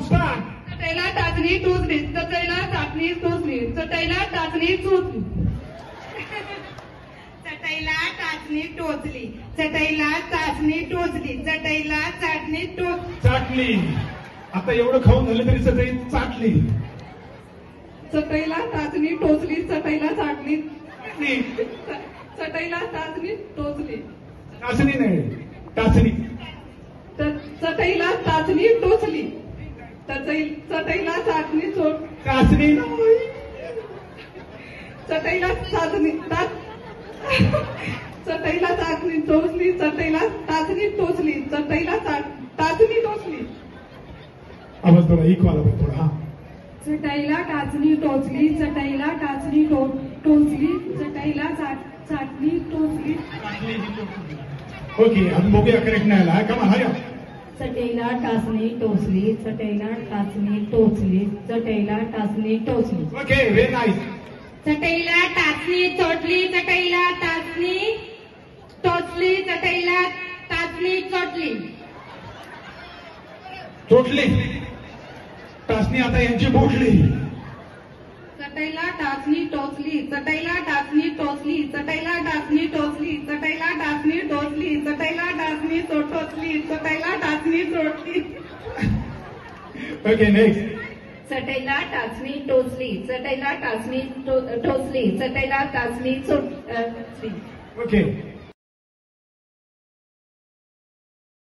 Start. चटईला टाचणी टोचली, चटईला चाचणी टोचली, चटईला टाचणी चोचली. चटईला टाचणी टोचली, चटईला चाचणी टोचली, चटईला चाचणी चाटली. आता एवढं खाऊन झालं तरी चटई चाटली. चटईला टाचणी टोचली, चटईला चाटली, चाटली. चटईला टाचणी टोचली. टाचणी नाही, टाचणी. चटईला टाचणी टोचली, चटईला चाचणी टाचणी. चटईला चाचणी चटईला चाचणी टोचली, चटईला टाचणी टोचली, चटईला टाचणी टोचली. आवाज थोडा इक्वाला पाहिजे थोडा. हा. चटईला टाचणी टोचली, चटईला टाचणी टोचली, चटईला चाचणी टोचली. ओके, अजून बघूया करेक्ट नाही आला. कमा हा. चटईला टाचणी टोचली, चटईला टाचणी टोचली, चटईला टाचणी टोचली. Okay, very nice. चटईला टाचणी चोटली, चटईला टाचणी टोचली, चटईला टाचणी चोटली. चोटली. टाचणी आता यांची बोटली. चटईला टाचणी टोचली, चटईला टाचणी टोचली, चटईला टाचणी टोचली, चटईला टाचणी टोचली, चटईला टाचणी टोचली, चटईला टाचणी टोचली. Okay, next. चटईला टाचणी टोचली, चटईला टाचणी टोचली, चटईला टाचणी चोचली. ओके.